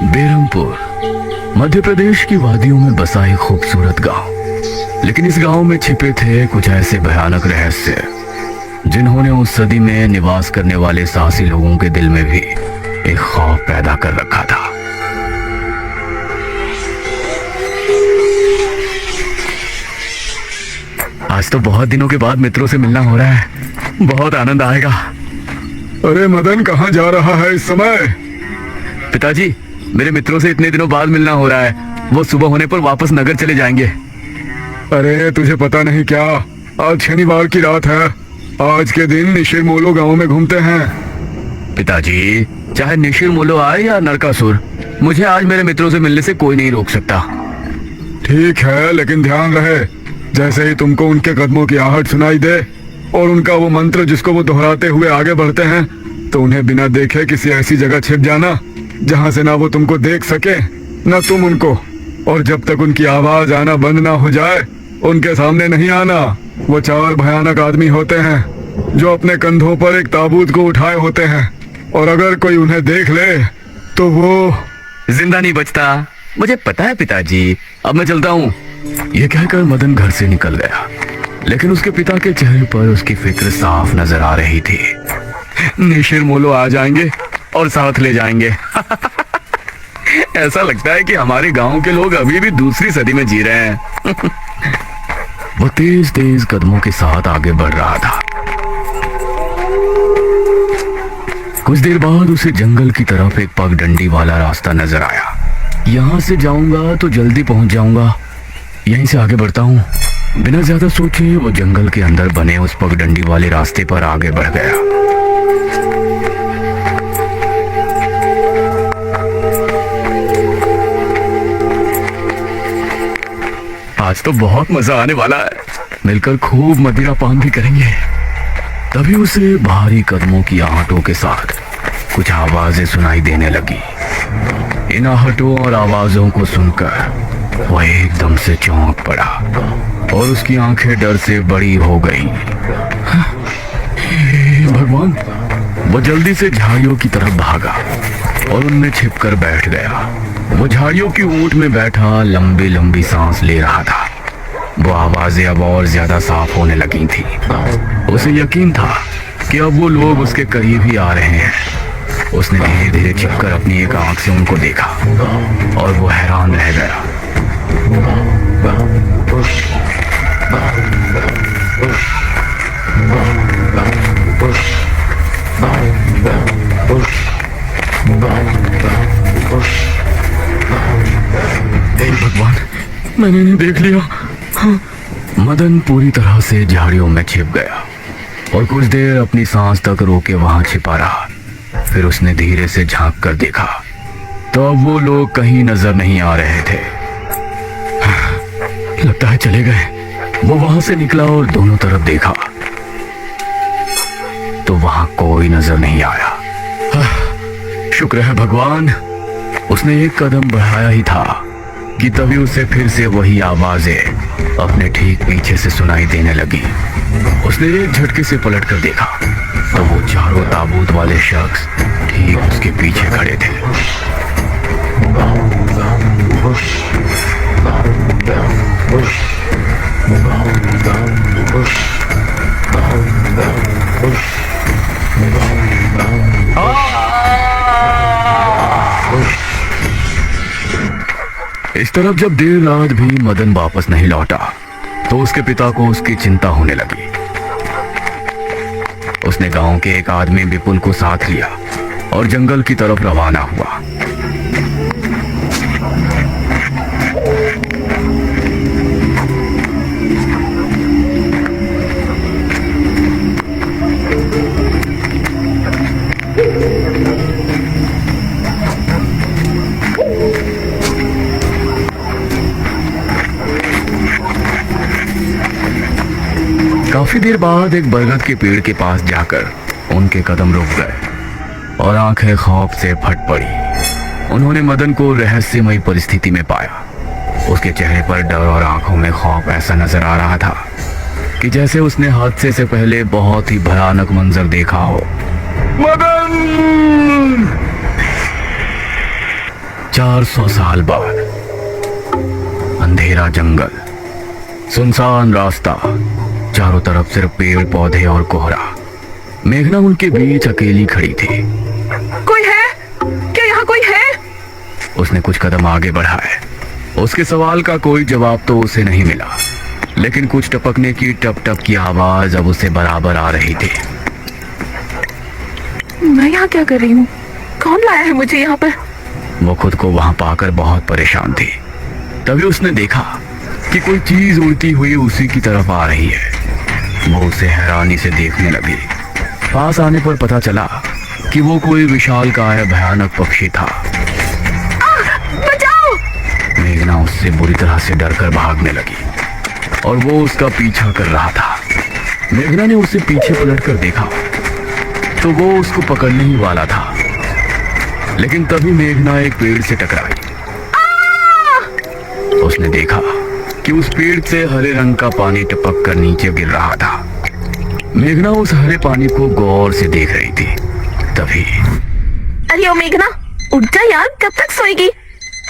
बेरमपुर मध्य प्रदेश की वादियों में बसा एक खूबसूरत गांव। लेकिन इस गांव में छिपे थे कुछ ऐसे भयानक रहस्य जिन्होंने उस सदी में निवास करने वाले साहसी लोगों के दिल में भी एक खौफ पैदा कर रखा था। आज तो बहुत दिनों के बाद मित्रों से मिलना हो रहा है, बहुत आनंद आएगा। अरे मदन, कहाँ जा रहा है इस समय? पिताजी, मेरे मित्रों से इतने दिनों बाद मिलना हो रहा है। वो सुबह होने पर वापस नगर चले जाएंगे। अरे तुझे पता नहीं क्या, आज शनिवार की रात है। आज के दिन निशिर मोलो गांव में घूमते हैं। पिताजी, चाहे निशिर मोलो आए या नरकासुर, मुझे आज मेरे मित्रों से मिलने से कोई नहीं रोक सकता। ठीक है, लेकिन ध्यान रहे, जैसे ही तुमको उनके कदमों की आहट सुनाई दे और उनका वो मंत्र जिसको वो दोहराते हुए आगे बढ़ते हैं, तो उन्हें बिना देखे किसी ऐसी जगह छिप जाना जहां से ना वो तुमको देख सके ना तुम उनको। और जब तक उनकी आवाज आना बंद ना हो जाए, उनके सामने नहीं आना। वो 4 भयानक आदमी होते हैं जो अपने कंधों पर एक ताबूत को उठाए होते हैं, और अगर कोई उन्हें देख ले तो वो जिंदा नहीं बचता। मुझे पता है पिताजी, अब मैं चलता हूँ। यह कहकर मदन घर से निकल गया, लेकिन उसके पिता के चेहरे पर उसकी फिक्र साफ नजर आ रही थी। निशिर मोलो आ जाएंगे और साथ ले जाएंगे। ऐसा लगता है कि हमारे गांव के लोग अभी भी दूसरी सदी में जी रहे हैं। वो तेज तेज कदमों के साथ आगे बढ़ रहा था। कुछ देर बाद उसे जंगल की तरफ एक पगडंडी वाला रास्ता नजर आया। यहाँ से जाऊंगा तो जल्दी पहुंच जाऊंगा, यहीं से आगे बढ़ता हूँ। बिना ज्यादा सोचे वो जंगल के अंदर बने उस पगडंडी वाले रास्ते पर आगे बढ़ गया। आज तो बहुत मजा आने वाला है, मिलकर खूब मदिरा पान भी करेंगे। तभी उसे भारी कदमों की आहटों के साथ कुछ आवाजें सुनाई देने लगी। इन आहटों और आवाजों को सुनकर वो एकदम से चौंक पड़ा और उसकी आंखें डर से बड़ी हो गई। भगवान! वो जल्दी से झाड़ियों की तरफ भागा और उनमें छिपकर बैठ गया। वो झाड़ियों की ऊंट में बैठा लंबी लंबी सांस ले रहा था। वो आवाजें अब और ज्यादा साफ होने लगी थी। उसे यकीन था कि अब वो लोग उसके करीब ही आ रहे हैं। उसने धीरे धीरे छिपकर अपनी एक आंख से उनको देखा और वो हैरान रह गया। भगवान, मैंने इन्हें देख लिया। हाँ। मदन पूरी तरह से झाड़ियों में छिप गया और कुछ देर अपनी सांस तक रोके वहां छिपा रहा। फिर उसने धीरे से झांक कर देखा तो अब वो लोग कहीं नजर नहीं आ रहे थे। लगता है चले गए। वो वहां से निकला और दोनों तरफ देखा तो वहां कोई नजर नहीं आया। शुक्र है भगवान, उसने एक कदम बढ़ाया ही था कि तभी उसे फिर से वही आवाजें अपने ठीक पीछे से सुनाई देने लगी। उसने एक झटके से पलट कर देखा तो वो चारों ताबूत वाले शख्स ठीक उसके पीछे खड़े थे। इस तरफ जब देर रात भी मदन वापस नहीं लौटा तो उसके पिता को उसकी चिंता होने लगी। उसने गांव के एक आदमी विपुल को साथ लिया और जंगल की तरफ रवाना हुआ। काफी देर बाद एक बरगद के पेड़ के पास जाकर उनके कदम रुक गए और आंखें खौफ से फट पड़ी। उन्होंने मदन को रहस्यमयी परिस्थिति में पाया। उसके चेहरे पर डर और आंखों में खौफ ऐसा नजर आ रहा था कि जैसे उसने हादसे से पहले बहुत ही भयानक मंजर देखा हो। मदन! 400 साल बाद अंधेरा जंगल, सुनसान रास्ता, चारों तरफ सिर्फ पेड़ पौधे और कोहरा। मेघना उनके बीच अकेली खड़ी थी। कोई है क्या? यहाँ कोई है? उसने कुछ कदम आगे बढ़ाए। उसके सवाल का कोई जवाब तो उसे नहीं मिला, लेकिन कुछ टपकने की टप टप की आवाज अब उसे बराबर आ रही थी। मैं यहाँ क्या कर रही हूँ? कौन लाया है मुझे यहाँ पर? वो खुद को वहां पाकर बहुत परेशान थी। तभी उसने देखा कि कोई चीज उड़ती हुई उसी की तरफ आ रही है। वो उसे हैरानी से देखने लगी। पास आने पर पता चला कि वो कोई विशालकाय भयानक पक्षी था। बचाओ! मेघना उससे बुरी तरह से डरकर भागने लगी और वो उसका पीछा कर रहा था। मेघना ने उसे पीछे पलटकर देखा तो वो उसको पकड़ने ही वाला था, लेकिन तभी मेघना एक पेड़ से टकराई। उसने देखा कि उस पेड़ से हरे रंग का पानी टपक कर नीचे गिर रहा था। मेघना उस हरे पानी को गौर से देख रही थी। तभी अरे ओ मेघना, उठ जा यार, कब तक सोएगी?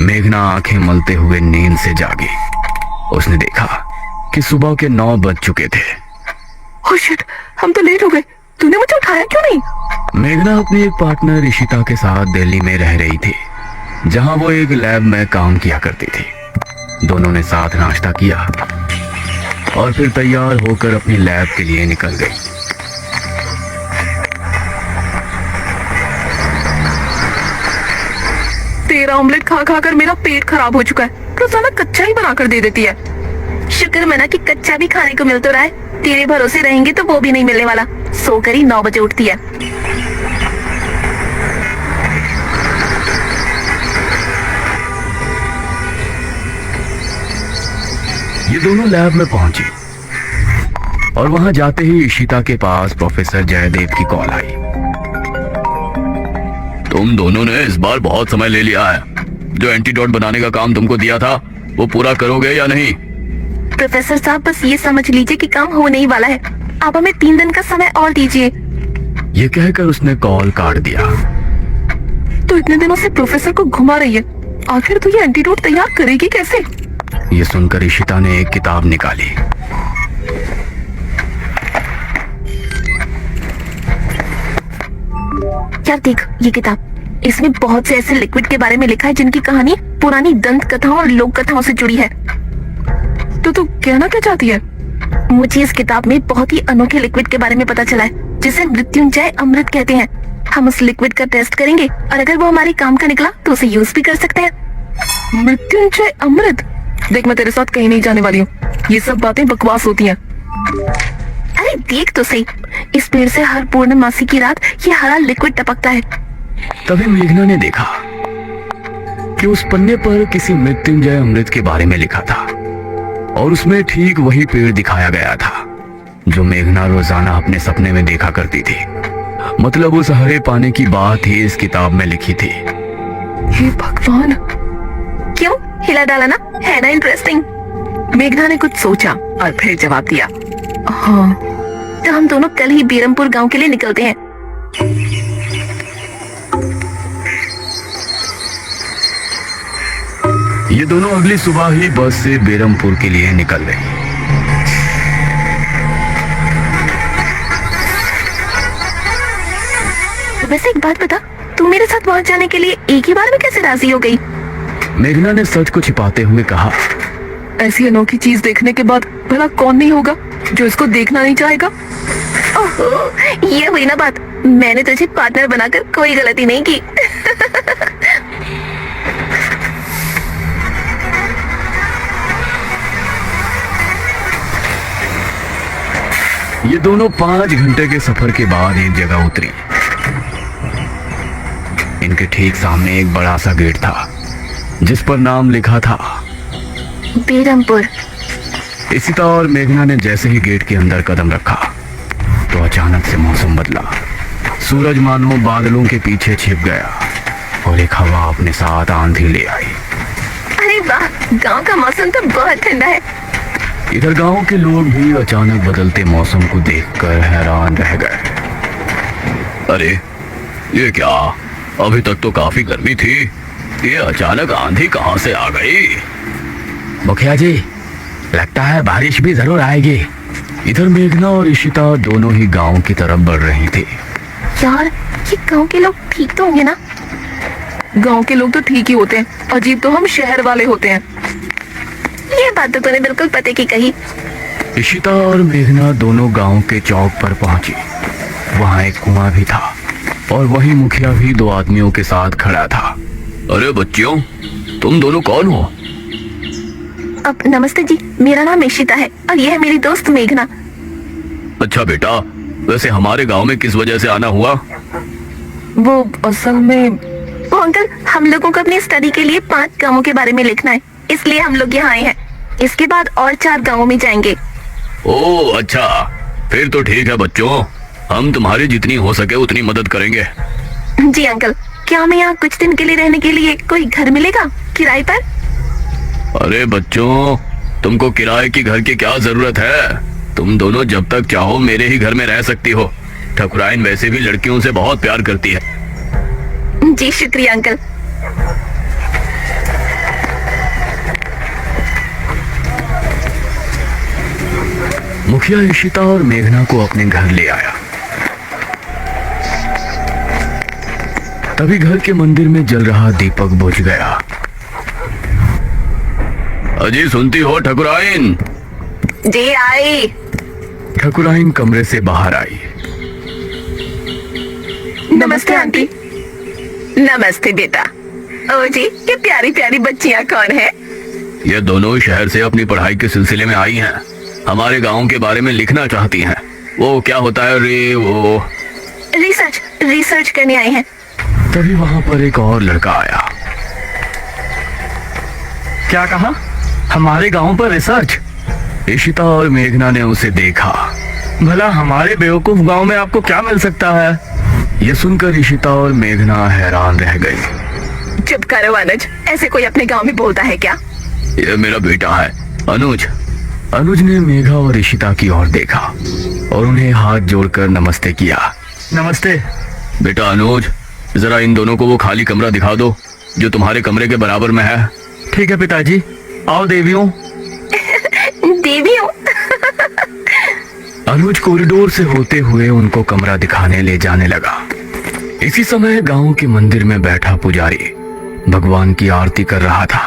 मेघना आंखें मलते हुए नींद से जागी। उसने देखा कि सुबह के 9 बज चुके थे। ओह शिट, हम तो लेट हो गए। तूने मुझे उठाया क्यों नहीं? मेघना अपनी एक पार्टनर ऋषिता के साथ दिल्ली में रह रही थी, जहां वो एक लैब में काम किया करती थी। दोनों ने साथ नाश्ता किया और फिर तैयार होकर अपनी लैब के लिए निकल गई। तेरा ऑमलेट खा खा कर मेरा पेट खराब हो चुका है। रोजाना कच्चा ही बनाकर दे देती है। शुक्र मना कि कच्चा भी खाने को मिल तो रहा है। तेरे भरोसे रहेंगे तो वो भी नहीं मिलने वाला। सोकर ही 9 बजे उठती है। ये दोनों लैब में पहुंची और वहां जाते ही इशिता के पास प्रोफेसर जयदेव की कॉल आई। तुम दोनों ने इस बार बहुत समय ले लिया है। जो एंटीडोट बनाने का काम तुमको दिया था वो पूरा करोगे या नहीं? प्रोफेसर साहब, बस ये समझ लीजिए कि काम होने ही वाला है। आप हमें 3 दिन का समय और दीजिए। ये कहकर उसने कॉल काट दिया। तो इतने दिनों से प्रोफेसर को घुमा रही है। आखिर तो ये एंटीडोट तैयार करेगी कैसे? ये सुनकर इशिता ने एक किताब निकाली। यार देख ये किताब, इसमें बहुत से ऐसे लिक्विड के बारे में लिखा है जिनकी कहानी पुरानी दंत कथाओं और लोक कथाओं से जुड़ी है। तो तू कहना क्या चाहती है? मुझे इस किताब में बहुत ही अनोखे लिक्विड के बारे में पता चला है, जिसे मृत्युंजय अमृत कहते हैं। हम उस लिक्विड का टेस्ट करेंगे और अगर वो हमारे काम का निकला तो उसे यूज भी कर सकते हैं। मृत्युंजय अमृत? देख, मैं तेरे साथ कहीं नहीं जाने वाली हूँ। ये सब बातें बकवास होती हैं। अरे देख तो सही, इस पेड़ से हर पूर्णमासी की रात ये हरा लिक्विड टपकता है। तभी मेघना ने देखा कि उस पन्ने पर किसी मृत्युंजय अमृत के बारे में लिखा था और उसमें ठीक वही पेड़ दिखाया गया था जो मेघना रोजाना अपने सपने में देखा करती थी। मतलब उस हरे पानी की बात ही इस किताब में लिखी थी। हे भगवान, क्यों हिला डाला ना? है ना इंटरेस्टिंग? मेघना ने कुछ सोचा और फिर जवाब दिया, हाँ, तो हम दोनों कल ही बीरमपुर गांव के लिए निकलते हैं। ये दोनों अगली सुबह ही बस से बेरमपुर के लिए निकल गए। वैसे एक बात बता, तू मेरे साथ वहां जाने के लिए एक ही बार में कैसे राजी हो गई? मेघना ने सच को छिपाते हुए कहा, ऐसी अनोखी चीज देखने के बाद भला कौन नहीं होगा जो इसको देखना नहीं चाहेगा? ओहो, ये हुई ना बात। मैंने तुझे पार्टनर बनाकर कोई गलती नहीं की। ये दोनों 5 घंटे के सफर के बाद एक जगह उतरी। इनके ठीक सामने एक बड़ा सा गेट था जिस पर नाम लिखा था बीरमपुर। इशिता और मेघना ने जैसे ही गेट के अंदर कदम रखा तो अचानक से मौसम बदला। सूरज मानो बादलों के पीछे छिप गया और एक हवा अपने साथ आंधी ले आई। अरे वाह, गांव का मौसम तो बहुत ठंडा है। इधर गांव के लोग भी अचानक बदलते मौसम को देखकर हैरान रह गए। अरे ये क्या, अभी तक तो काफी गर्मी थी ये अचानक आंधी कहाँ से आ गई? मुखिया जी, लगता है बारिश भी जरूर आएगी। इधर मेघना और इशिता दोनों ही गांव की तरफ बढ़ रही थी। यार, ये गांव के लोग ठीक तो होंगे ना? गांव के लोग तो ठीक ही होते हैं, अजीब तो हम शहर वाले होते हैं। ये बात तो तूने बिल्कुल पते की कही। इशिता और मेघना दोनों गांव के चौक पर पहुंची। वहां एक कुआं भी था और वही मुखिया भी दो आदमियों के साथ खड़ा था। अरे बच्चियों, तुम दोनों कौन हो? अब नमस्ते जी, मेरा नाम इशिता है और ये है मेरी दोस्त मेघना। अच्छा बेटा, वैसे हमारे गांव में किस वजह से आना हुआ? वो असल में वो अंकल, हम लोगों को अपनी स्टडी के लिए 5 गांवों के बारे में लिखना है, इसलिए हम लोग यहाँ आए हैं। इसके बाद और 4 गांवों में जाएंगे। ओह अच्छा, फिर तो ठीक है बच्चों, हम तुम्हारी जितनी हो सके उतनी मदद करेंगे। जी अंकल, क्या हमें यहाँ कुछ दिन के लिए रहने के लिए कोई घर मिलेगा किराए पर? अरे बच्चों, तुमको किराए की घर की क्या जरूरत है? तुम दोनों जब तक चाहो मेरे ही घर में रह सकती हो। ठकुराइन वैसे भी लड़कियों से बहुत प्यार करती है। जी शुक्रिया अंकल। मुखिया इशिता और मेघना को अपने घर ले आया। तभी घर के मंदिर में जल रहा दीपक बुझ गया। अजी सुनती हो ठकुराइन? जी आई। ठकुराइन कमरे से बाहर आई। नमस्ते आंटी। नमस्ते बेटा। ओ जी, ये प्यारी प्यारी बच्चियां कौन है? ये दोनों शहर से अपनी पढ़ाई के सिलसिले में आई हैं। हमारे गांव के बारे में लिखना चाहती हैं। वो क्या होता है रे, वो रिसर्च करने आए हैं। तभी वहां पर एक और लड़का आया। क्या कहा? हमारे गांव पर रिसर्च? इशिता और मेघना ने उसे देखा। भला हमारे बेवकूफ गांव में आपको क्या मिल सकता है? ये सुनकर इशिता और मेघना हैरान रह गई। चुप करो अनुज, ऐसे कोई अपने गांव में बोलता है क्या? ये मेरा बेटा है अनुज। अनुज ने मेघा और इशिता की ओर देखा और उन्हें हाथ जोड़कर नमस्ते किया। नमस्ते बेटा अनुज, जरा इन दोनों को वो खाली कमरा दिखा दो जो तुम्हारे कमरे के बराबर में है। ठीक है पिताजी। आओ देवियों। देवियों? अनुज कॉरिडोर से होते हुए उनको कमरा दिखाने ले जाने लगा। इसी समय गांव के मंदिर में बैठा पुजारी भगवान की आरती कर रहा था।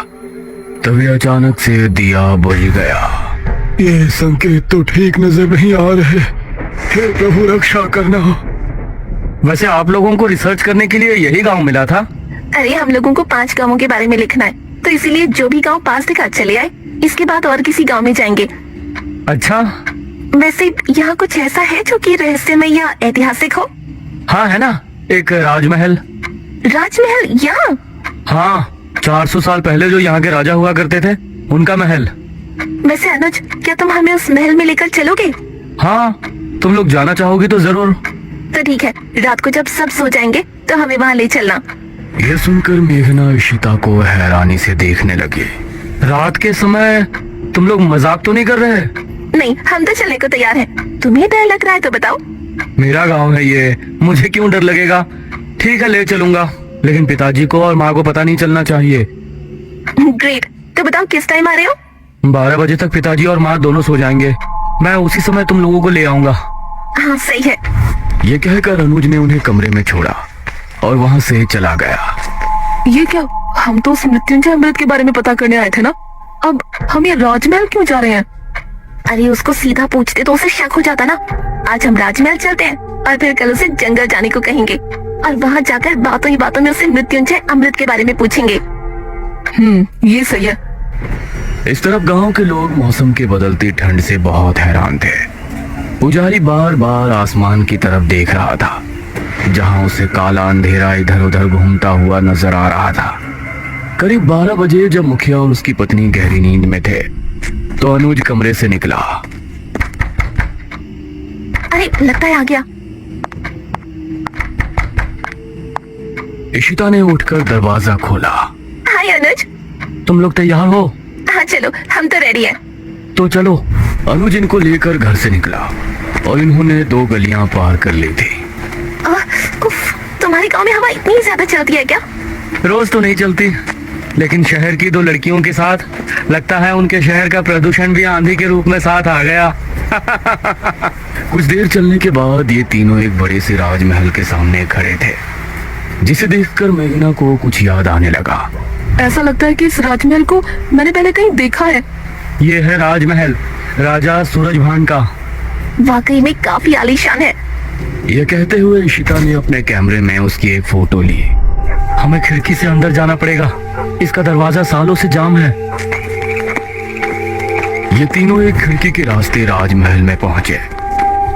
तभी अचानक से दिया बुझ गया। ये संकेत तो ठीक नजर नहीं आ रहे। हे प्रभु रक्षा करना। वैसे आप लोगों को रिसर्च करने के लिए यही गांव मिला था? अरे हम लोगों को 5 गांवों के बारे में लिखना है, तो इसीलिए जो भी गांव पास दिखा चले आए। इसके बाद और किसी गांव में जाएंगे। अच्छा, वैसे यहाँ कुछ ऐसा है जो कि रहस्यमय या ऐतिहासिक हो? हाँ है ना, एक राजमहल। राजमहल यहाँ? हाँ, 400 साल पहले जो यहाँ के राजा हुआ करते थे, उनका महल। वैसे अनुज, क्या तुम हमें उस महल में लेकर चलोगे? हाँ, तुम लोग जाना चाहोगे तो जरूर। तो ठीक है, रात को जब सब सो जाएंगे तो हमें वहाँ ले चलना। यह सुनकर मेघना इशिता को हैरानी से देखने लगी। रात के समय तुम लोग मजाक तो नहीं कर रहे? नहीं, हम तो चलने को तैयार हैं। तुम्हें डर लग रहा है तो बताओ। मेरा गांव है ये, मुझे क्यों डर लगेगा? ठीक है, ले चलूंगा, लेकिन पिताजी को और माँ को पता नहीं चलना चाहिए। ग्रेट, तो बताओ किस टाइम आ रहे हो? 12 बजे तक पिताजी और माँ दोनों सो जाएंगे। मैं उसी समय तुम लोगों को ले आऊंगा। हाँ सही है। ये कहकर अनुज ने उन्हें कमरे में छोड़ा और वहाँ से चला गया। ये क्या? हम तो उस मृत्युंजय अमृत के बारे में पता करने आए थे ना। अब हम ये राजमहल क्यों जा रहे हैं? अरे उसको सीधा पूछते तो उसे शक हो जाता ना। आज हम राजमहल चलते हैं और फिर कल उसे जंगल जाने को कहेंगे और वहाँ जाकर बातों ही बातों में उसे मृत्युंजय अमृत के बारे में पूछेंगे। ये सही है। इस तरफ गांव के लोग मौसम की बदलती ठंड से बहुत हैरान थे। पुजारी बार बार आसमान की तरफ देख रहा था, जहां उसे काला अंधेरा इधर उधर घूमता हुआ नजर आ रहा था। करीब 12 बजे जब मुखिया और उसकी पत्नी गहरी नींद में थे, तो अनुज कमरे से निकला। अरे लगता है आ गया। इशिता ने उठकर दरवाजा खोला। हाय अनुज। तुम लोग तैयार हो? हाँ चलो, हम तो रेडी हैं। तो चलो। अनुज इनको लेकर घर से निकला और इन्होंने 2 गलियां पार कर ली थी। उफ, तुम्हारे गांव में हवा इतनी ज्यादा चलती है क्या? रोज तो नहीं चलती, लेकिन शहर की दो लड़कियों के साथ लगता है उनके शहर का प्रदूषण भी आंधी के रूप में साथ आ गया। कुछ देर चलने के बाद ये तीनों एक बड़े से राजमहल के सामने खड़े थे, जिसे देखकर मेघना को कुछ याद आने लगा। ऐसा लगता है कि इस राजमहल को मैंने पहले कहीं देखा है। ये है राजमहल राजा सूरजभान का। वाकई में काफी आलीशान है। ये कहते हुए इशिता ने अपने कैमरे में उसकी एक फोटो ली। हमें खिड़की से अंदर जाना पड़ेगा, इसका दरवाजा सालों से जाम है। ये तीनों एक खिड़की के रास्ते राजमहल में पहुंचे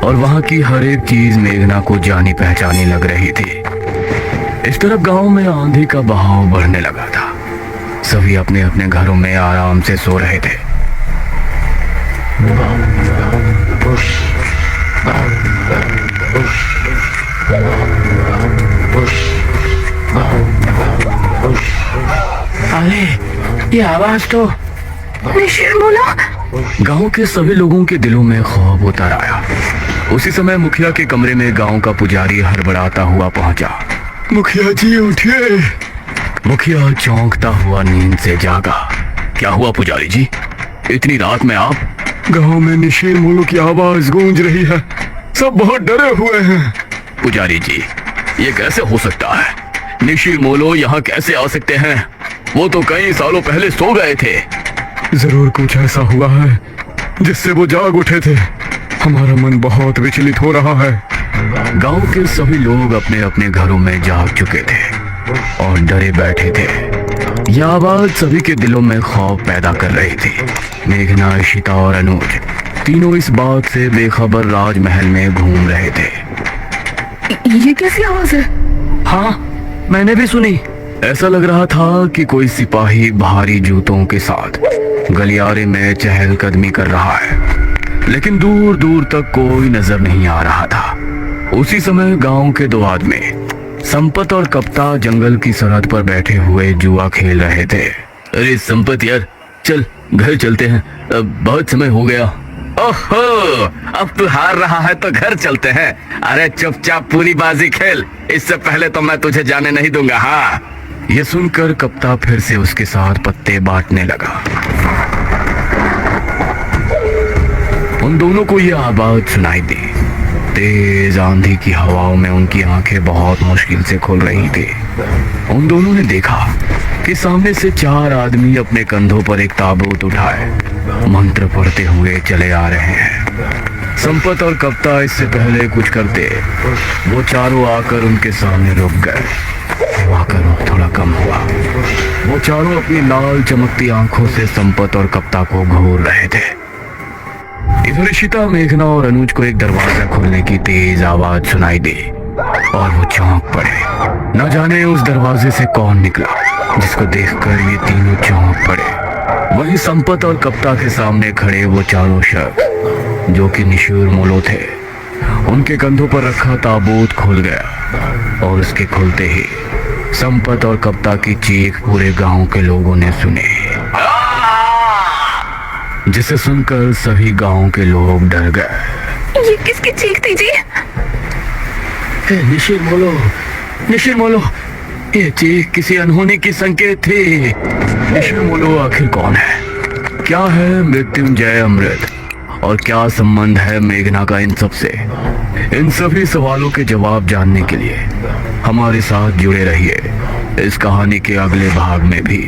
और वहां की हर एक चीज मेघना को जानी पहचानी लग रही थी। इस तरफ गांव में आंधी का बहाव बढ़ने लगा था। सभी अपने अपने घरों में आराम से सो रहे थे। अरे ये आवाज तो निशिर्मोला। गांव के सभी लोगों के दिलों में खौफ उतर आया। उसी समय मुखिया के कमरे में गांव का पुजारी हड़बड़ाता हुआ पहुंचा। मुखिया जी उठिए। मुखिया चौंकता हुआ नींद से जागा। क्या हुआ पुजारी जी, इतनी रात में आप? गांव में निशीर मोलो की आवाज गूंज रही है, सब बहुत डरे हुए हैं। पुजारी जी, ये कैसे हो सकता है? निशीर मोलो यहाँ कैसे आ सकते हैं? वो तो कई सालों पहले सो गए थे। जरूर कुछ ऐसा हुआ है जिससे वो जाग उठे थे। हमारा मन बहुत विचलित हो रहा है। गांव के सभी लोग अपने अपने घरों में जाग चुके थे और डरे बैठे थे। यह आवाज सभी के दिलों में खौफ पैदा कर रही थी। मेघना, इशिता और अनुज तीनों इस बात से बेखबर राजमहल में घूम रहे थे। ये कैसी आवाज है? हाँ, मैंने भी सुनी। ऐसा लग रहा था कि कोई सिपाही भारी जूतों के साथ गलियारे में चहलकदमी कर रहा है, लेकिन दूर दूर तक कोई नजर नहीं आ रहा था। उसी समय गांव के दो आदमी संपत और कप्ता जंगल की सरहद पर बैठे हुए जुआ खेल रहे थे। अरे संपत यार, चल घर चलते हैं, अब बहुत समय हो गया। ओहो, अब तू हार रहा है तो घर चलते हैं। अरे चुपचाप पूरी बाजी खेल, इससे पहले तो मैं तुझे जाने नहीं दूंगा। हाँ। ये सुनकर कप्ता फिर से उसके साथ पत्ते बांटने लगा। उन दोनों को यह आवाज सुनाई दी। तेज आंधी की हवाओं में उनकी आंखें बहुत मुश्किल से खुल रही थी। उन दोनों ने देखा कि सामने से चार आदमी अपने कंधों पर एक ताबूत उठाए मंत्र पढ़ते हुए चले आ रहे हैं। संपत और कप्ता इससे पहले कुछ करते, वो चारों आकर उनके सामने रुक गए। हवा का रुख थोड़ा कम हुआ। वो चारों अपनी लाल चमकती आंखों से संपत और कप्ता को घूर रहे थे। इधर इशिता, मेघना और अनुज को एक दरवाजा खोलने की तेज आवाज सुनाई दी और वो चौंक पड़े। न जाने उस दरवाजे से कौन निकला, जिसको देखकर ये तीनों चौंक पड़े। वहीं संपत और कप्ता के सामने खड़े वो चारों शख्स जो कि निशीर मोलो थे, उनके कंधों पर रखा ताबूत खुल गया और उसके खुलते ही संपत और कप्ता की चीख पूरे गांव के लोगों ने सुनी, जिसे सुनकर सभी गांव के लोग डर गए। ये किसकी चीख थी जी? निशीर मोलो, निशीर मोलो, ये चीख किसी अनहोनी की संकेत थी। निशीर मोलो आखिर कौन है? क्या है मृत्युंजय अमृत? और क्या संबंध है मेघना का इन सब से? इन सभी सवालों के जवाब जानने के लिए हमारे साथ जुड़े रहिए इस कहानी के अगले भाग में भी।